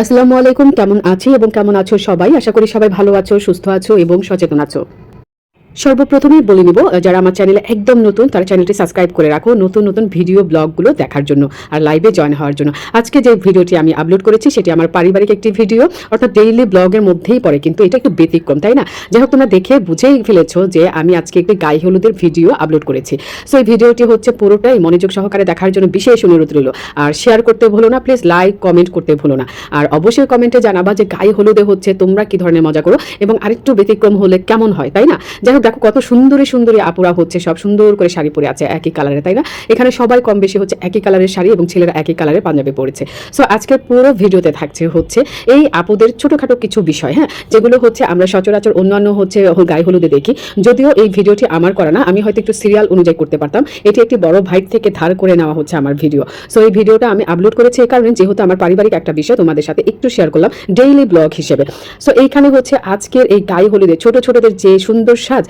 আসসালামু আলাইকুম। কেমন আছি এবং কেমন আছো সবাই? আশা করি সবাই ভালো আছো, সুস্থ আছো এবং সচেতন আছো। সর্বপ্রথমেই বলে নিব, যারা আমার চ্যানেলে একদম নতুন তারা চ্যানেলটি সাবস্ক্রাইব করে রাখো নতুন নতুন ভিডিও ব্লগগুলো দেখার জন্য আর লাইভে জয়েন হওয়ার জন্য। আজকে যে ভিডিওটি আমি আপলোড করেছি সেটি আমার পারিবারিক একটি ভিডিও, অর্থাৎ ডেইলি ব্লগের মধ্যেই পড়ে, কিন্তু এটা একটু ব্যতিক্রম, তাই না? যাই হোক, তোমরা দেখে বুঝেই ফেলেছো যে আমি আজকে একটি গায়ে হলুদের ভিডিও আপলোড করেছি। সো এই ভিডিওটি হচ্ছে পুরোটাই মনোযোগ সহকারে দেখার জন্য বিশেষ অনুরোধ রইল। আর শেয়ার করতে ভুলো না, প্লিজ লাইক কমেন্ট করতে ভুলো না। আর অবশ্যই কমেন্টে জানাবা যে গায়ে হলুদে হচ্ছে তোমরা কি ধরনের মজা করো এবং আরেকটু ব্যতিক্রম হলে কেমন হয়, তাই না? যাই হোক, দেখো কত সুন্দরী সুন্দরী আপুরা হচ্ছে সব সুন্দর করে শাড়ি পরে আছে একই কালারে, তাই না? এখানে সবাই কম বেশি হচ্ছে একই কালারের শাড়ি এবং ছেলেরা একই কালারের পাঞ্জাবি পরেছে। সো আজকের পুরো ভিডিওতে থাকছে হচ্ছে এই আপুদের ছোটখাটো কিছু বিষয়, হ্যাঁ, যেগুলো হচ্ছে আমরা সচরাচর অন্যান্য হচ্ছে গায়ে হলুদে দেখি। যদিও এই ভিডিওটি আমার করা না, আমি হয়তো একটু সিরিয়াল অনুযায়ী করতে পারতাম। এটি একটি বড় ভাই থেকে ধার করে নেওয়া হচ্ছে আমার ভিডিও। সো এই ভিডিওটা আমি আপলোড করেছি এই কারণে, যেহেতু আমার পারিবারিক একটা বিষয় তোমাদের সাথে একটু শেয়ার করলাম ডেইলি ব্লগ হিসেবে। সো এইখানে হচ্ছে আজকের এই গায়ে হলুদে ছোট ছোটদের যে সুন্দর সাজ,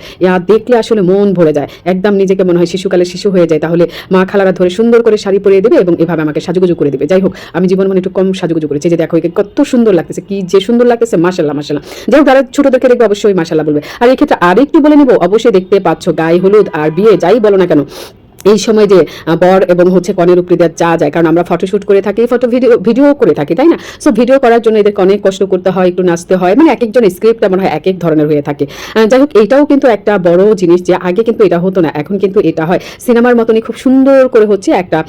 দেখলে আসলে মন ভরে যায়, একদম নিজেকে মনে হয় শিশুকালে শিশু হয়ে যায়। তাহলে মা খালারা ধরে সুন্দর করে শাড়ি পরিয়ে দেবে এবং এভাবে আমাকে সাজুগুজু করে দেবে। যাই হোক, আমি জীবন মনে একটু কম সাজুগুজু করেছি, যে দেখো একে কত সুন্দর লাগতেছে, কি যে সুন্দর লাগতেছে, মাশাল্লাহ মাশাল্লাহ। যাই হোক, যারা ছোটদেরকে দেখবে অবশ্যই মাশাল্লাহ বলবে। আর এই ক্ষেত্রে আরেকটু বলে নিব, অবশ্যই দেখতে পাচ্ছ গায়ে হলুদ আর বিয়ে যাই বলো না কেন, এই সময় যে বর এবং হচ্ছে কনের উপরে যা যায়, কারণ আমরা ফটোশুট করে থাকি, ভিডিও করে থাকি, তাই না? সো ভিডিও করার জন্য এদেরকে অনেক কষ্ট করতে হয়, একটু নাচতে হয়, মানে এক একজন স্ক্রিপ্ট মনে হয় এক এক ধরনের হয়ে থাকে। যাই হোক, এটাও কিন্তু একটা বড় জিনিস, যে আগে কিন্তু এটা হতো না, এখন কিন্তু এটা হয় সিনেমার মতনই, খুব সুন্দর করে হচ্ছে একটা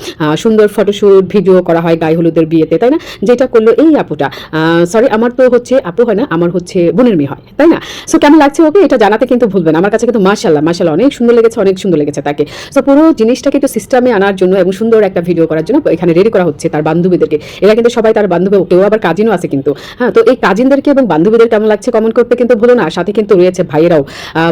সুন্দর ফটোশুট ভিডিও করা হয় গায়ে হলুদের বিয়েতে, তাই না? যেটা করলো এই আপুটা, সরি আমার তো হচ্ছে আপু হয় না, আমার হচ্ছে বোনের মেয়ে হয়, তাই না? সো কেমন লাগছে ওকে এটা জানাতে কিন্তু ভুলবেন। আমার কাছে কিন্তু মাশাল্লাহ মাশাল্লাহ অনেক সুন্দর লেগেছে, অনেক সুন্দর লেগেছে তাকে। সো পুরো জিনিসটাকে একটু সিস্টেমে আনার জন্য এবং সুন্দর একটা ভিডিও করার জন্য এখানে রেডি করা হচ্ছে তার বান্ধবীদেরকে। এরা কিন্তু সবাই তার বান্ধবী, কেউ আবার কাজিনও আছে কিন্তু, হ্যাঁ। তো এই কাজিনদেরকে এবং বান্ধবীদের কেমন লাগছে কমেন্ট করতে কিন্তু ভুলো না। সাথে কিন্তু রয়েছে ভাইয়েরাও,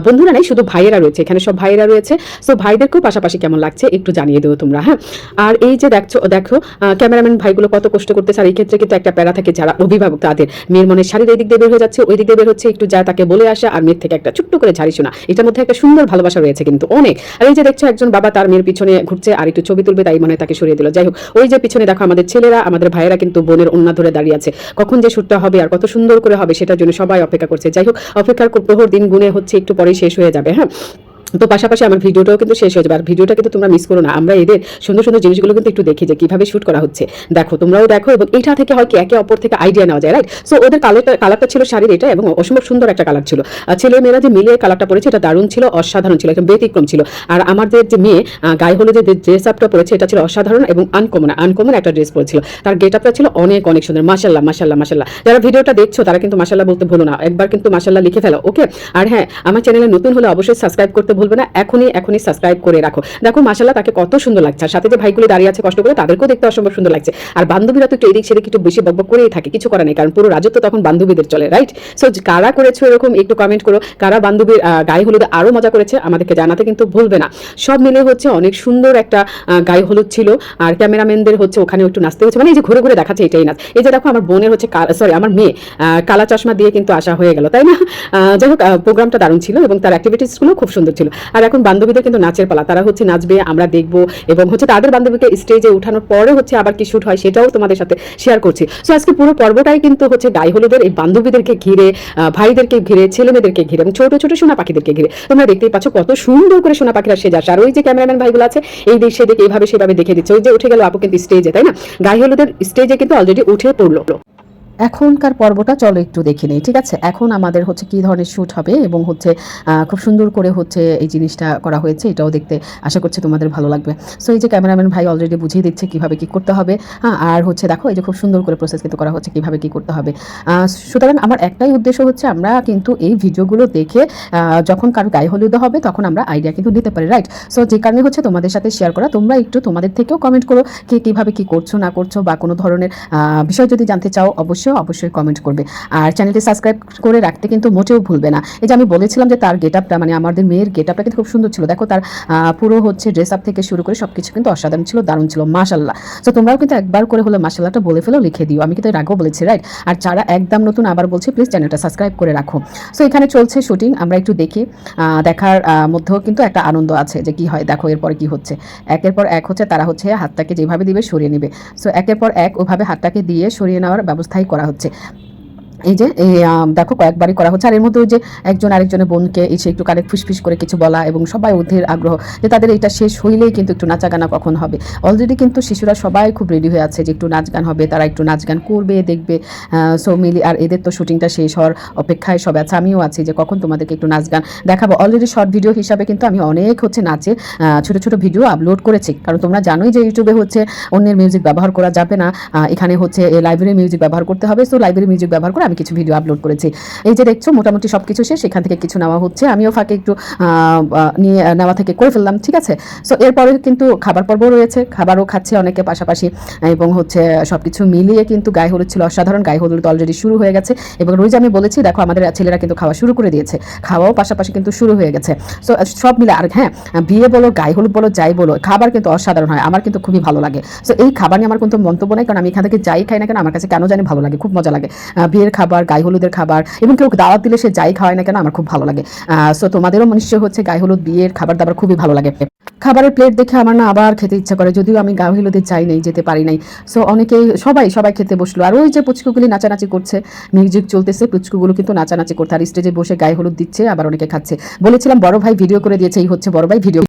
বন্ধুরা নেই, শুধু ভাইয়েরা রয়েছে এখানে, সব ভাইয়েরা রয়েছে। সো ভাইদেরকেও পাশাপাশি কেমন লাগছে একটু জানিয়ে দেবো তোমরা, হ্যাঁ। আর এই যে দেখো ক্যামেরাম্যান ভাইগুলো কত কষ্ট করতেছে। আর এই ক্ষেত্রে কিন্তু একটা প্যারা থাকে, যারা অভিভাবক তাদের মেয়ের মনে শাড়ির এই দিক দিয়ে বের হয়ে যাচ্ছে, ওই দিক দিয়ে বের হচ্ছে, একটু যা তাকে বলে আসা আর মেয়ের থেকে একটা ছোট্ট করে ঝাড়ি শোনা, এটার মধ্যে একটা সুন্দর ভালোবাসা রয়েছে কিন্তু অনেক। আর এই যে দেখছো একজন বাবা তার মেয়ের পিছনে ঘুরছে আর একটু ছবি তুলবে, তাই মনে হয় তাকে সরিয়ে দিল। যাই হোক, ওই যে পিছনে দেখো আমাদের ছেলেরা, আমাদের ভাইয়েরা কিন্তু বোনের ওন্না ধরে দাঁড়িয়ে আছে, কখন যে শুটটা হবে আর কত সুন্দর করে হবে সেটার জন্য সবাই অপেক্ষা করছে। যাই হোক, অপেক্ষার প্রহর দিন গুনে হচ্ছে একটু পরেই শেষ হয়ে যাবে, হ্যাঁ। তো পাশাপাশি আমার ভিডিওটাও কিন্তু শেষ হয়ে যাবে। আর ভিডিওটা কিন্তু তোমরা মিস করো না, আমরা এদের সুন্দর সুন্দর জিনিসগুলো কিন্তু একটু দেখি যে কিভাবে শুট করা হচ্ছে। দেখো তোমরাও দেখো, এবং এটা থেকে হয় কি একে অপর থেকে আইডিয়া নেওয়া যায়, রাইট? সো ওদের কালারটা ছিল শাড়ির এটা, এবং অসম্ভব সুন্দর একটা কালার ছিল। ছেলে মেয়েরা যে মিলিয়ে কালারটা পরেছে এটা দারুণ ছিল, অসাধারণ ছিল, একদম ব্যতিক্রম ছিল। আর আমাদের যে মেয়ে গায়ে হলুদের যে ড্রেস আপটা পরেছে এটা ছিল অসাধারণ এবং আনকমন একটা ড্রেস পরেছিল। তার গেট আপটা ছিল অনেক অনেক সুন্দর, মাশাল্লাহ মাশাল্লাহ মাশাল্লাহ। যারা ভিডিওটা দেখছো তারা কিন্তু মাশাল্লাহ বলতে ভুলো না, একবার কিন্তু মাশাল্লাহ লিখে ফেলো, ওকে? আর হ্যাঁ, আমার চ্যানেলে নতুন হলে অবশ্যই সাবস্ক্রাইব করতে ভুলবে না, এখনই সাবস্ক্রাইব করে রাখো। দেখো মাশাআল্লাহ তাকে কত সুন্দর লাগছে, আর সাথে যে ভাইগুলো দাঁড়িয়ে আছে কষ্ট করে, তাদেরকেও দেখতে অসম্ভব সুন্দর লাগছে। আর বান্ধবীরা তো একটু এদিক সেদিক একটু বেশি বকবক করেই থাকে, কিছু করার নেই, কারণ পুরো রাজত্ব তখন বান্ধবীদের চলে, রাইট? সো কারা করেছো এরকম একটু কমেন্ট করো, কারা বান্ধবীর গায়ে হলুদে আরো মজা করেছে আমাদেরকে জানাতে কিন্তু ভুলবে না। সব মিলে হচ্ছে অনেক সুন্দর একটা গায়ে হলুদ ছিল। আর ক্যামেরাম্যানদের হচ্ছে ওখানে একটু নাচতে হচ্ছে, মানে এই যে ঘুরে ঘুরে দেখাচ্ছে এটাই নাচ। এই যে দেখো আমার বোনের হচ্ছে আমার মেয়ে কালা চশমা দিয়ে কিন্তু আসা হয়ে গেল, তাই না? যাই হোক, প্রোগ্রামটা দারুণ ছিল এবং তার অ্যাক্টিভিটিসগুলো খুব সুন্দর ছিল। আর এখন বান্ধবীদের কিন্তু নাচের পালা, তারা হচ্ছে নাচবে, আমরা দেখবো, এবং হচ্ছে তাদের বান্ধবীকে স্টেজে উঠানোর পরে হচ্ছে আবার কি শুট হয় সেটাও তোমাদের সাথে শেয়ার করছি। সো আজকে পুরো পর্বটাই কিন্তু হচ্ছে গায়ে হলুদের এই বান্ধবীদেরকে ঘিরে, ভাইদেরকে ঘিরে, ছেলে মেয়েদেরকে ঘিরে এবং ছোট ছোট সোনা পাখিদেরকে ঘিরে। তোমরা দেখতেই পাচ্ছ কত সুন্দর করে সোনা পাখিরা সেজে আসে। আর ওই যে ক্যামেরাম্যান ভাইগুলো আছে এই দিক সেদিকে এইভাবে সেভাবে দেখে দিচ্ছে। ওই যে উঠে গেল আপু কিন্তু স্টেজে, তাই না? গায়ে হলুদের স্টেজে কিন্তু অলরেডি উঠে পড়লো। এখনকার পর্বটা চলো একটু দেখে নেই, ঠিক আছে? এখন আমাদের হচ্ছে কি ধরনের শ্যুট হবে এবং হচ্ছে খুব সুন্দর করে হচ্ছে এই জিনিসটা করা হয়েছে, এটাও দেখতে আশা করছি তোমাদের ভালো লাগবে। সো এই যে ক্যামেরাম্যান ভাই অলরেডি বুঝিয়ে দিচ্ছে কিভাবে কি করতে হবে, হ্যাঁ। আর হচ্ছে দেখো এই যে খুব সুন্দর করে প্রসেস কিন্তু করা হচ্ছে কিভাবে কি করতে হবে। সুতরাং আমার একটাই উদ্দেশ্য হচ্ছে আমরা কিন্তু এই ভিডিওগুলো দেখে যখন কারো গায়ে হলুদ হবে তখন আমরা আইডিয়া কিন্তু দিতে পারি, রাইট? সো যে কারণে হচ্ছে তোমাদের সাথে শেয়ার করা। তোমরা একটু তোমাদের থেকেও কমেন্ট করো কে কীভাবে কি করছো না করছো, বা কোনো ধরনের বিষয় যদি জানতে চাও অবশ্যই কমেন্ট করবে। আর চ্যানেলটি সাবস্ক্রাইব করে রাখতে কিন্তু মোটেও ভুলবে না। এই যে আমি বলেছিলাম যে তার গেট আপটা, মানে আমাদের মেয়ের গেট আপটা কিন্তু খুব সুন্দর ছিল। দেখো তার পুরো হচ্ছে ড্রেস আপ থেকে শুরু করে সবকিছু কিন্তু অসাধারণ ছিল, দারুণ ছিল, মাশাল্লাহ। সো তোমরাও কিন্তু একবার করে হলো মাশাল্লাহটা বলে ফেলো, লিখে দিও। আমি কিন্তু এর আগেও বলেছি, রাইট? আর যারা একদম নতুন আবার বলছি, প্লিজ চ্যানেলটা সাবস্ক্রাইব করে রাখো। সো এখানে চলছে শুটিং, আমরা একটু দেখি। দেখার মধ্যেও কিন্তু একটা আনন্দ আছে যে কি হয়, দেখো এরপর কি হচ্ছে। একের পর এক হচ্ছে তারা হচ্ছে হাতটাকে যেভাবে দিবে সরিয়ে নেবে। সো একের পর এক ওভাবে হাতটাকে দিয়ে সরিয়ে নেওয়ার ব্যবস্থাই করে। করা হচ্ছে। এই যে দেখো কয়েকবারই করা হচ্ছে। আর এর মধ্যে ওই যে একজন আরেকজনের বোনকে এসে একটু কানে ফুসফিস করে কিছু বলা, এবং সবাই অধীর আগ্রহ যে তাদের এটা শেষ হইলেই কিন্তু একটু নাচা গানা কখন হবে। অলরেডি কিন্তু শিশুরা সবাই খুব রেডি হয়ে আছে যে একটু নাচ গান হবে, তারা একটু নাচ গান করবে, দেখবে। সো মিলি আর এদের তো শুটিংটা শেষ হওয়ার অপেক্ষায় সব আছে, আমিও আছি যে কখন তোমাদেরকে একটু নাচ গান দেখাবো। অলরেডি শর্ট ভিডিও হিসাবে কিন্তু আমি অনেক হচ্ছে নাচে ছোট ছোট ভিডিও আপলোড করেছি, কারণ তোমরা জানোই যে ইউটিউবে হচ্ছে অন্যের মিউজিক ব্যবহার করা যাবে না, এখানে হচ্ছে লাইব্রেরি মিউজিক ব্যবহার করতে হবে। সো লাইব্রেরি মিউজিক ব্যবহার করে আমি কিছু ভিডিও আপলোড করেছি। এই যে দেখছো মোটামুটি সব কিছু শেষ, সেখান থেকে কিছু নেওয়া হচ্ছে, আমিও ফাঁকে একটু নিয়ে নেওয়া থেকে করে ফেললাম, ঠিক আছে। সো এরপরে কিন্তু খাবার পর্ব রয়েছে, খাবারও খাচ্ছে অনেকে পাশাপাশি, এবং হচ্ছে সব কিছু মিলিয়ে কিন্তু গায়ে হলুদ ছিল অসাধারণ। গায়ে হলুদ অলরেডি শুরু হয়ে গেছে, এবং রোজ আমি বলেছি দেখো আমাদের ছেলেরা কিন্তু খাওয়া শুরু করে দিয়েছে, খাওয়াও পাশাপাশি কিন্তু শুরু হয়ে গেছে। সো সব মিলে, আর হ্যাঁ, বিয়ে বলো গায়ে হলুদ বলো যাই বলো, খাবার কিন্তু অসাধারণ হয়, আমার কিন্তু খুবই ভালো লাগে। সো এই খাবার নিয়ে আমার কিন্তু মন্তব্য নেই, কারণ আমি এখান থেকে যাই খাই না কেন আমার কাছে কেন জানি ভালো লাগে, খুব মজা লাগে। বিয়ের খাবার, গায়ে হলুদের খাবার, এবং কেউ দাওয়াত দিলে সে যাই খাওয়ায় না কেন আমার খুব ভালো লাগে। সো তোমাদেরও নিশ্চয় হচ্ছে গায়ে হলুদ বিয়ের খাবার দাবার খুবই ভালো লাগে। খাবারের প্লেট দেখে আমার না আবার খেতে ইচ্ছা করে, যদিও আমি গায়ে হলুদে যাই নাই, যেতে পারি নাই। সো অনেকেই সবাই খেতে বসলো, আর ওই যে পুচকুগুলি নাচানাচি করছে, মিউজিক চলতেছে, পুচকুগুলো কিন্তু নাচানাচি করতে, আর স্টেজে বসে গায়ে হলুদ দিচ্ছে, আবার অনেকে খাচ্ছে। বলেছিলাম বড় ভাই ভিডিও করে দিয়েছে, এই হচ্ছে বড় ভাই ভিডিও।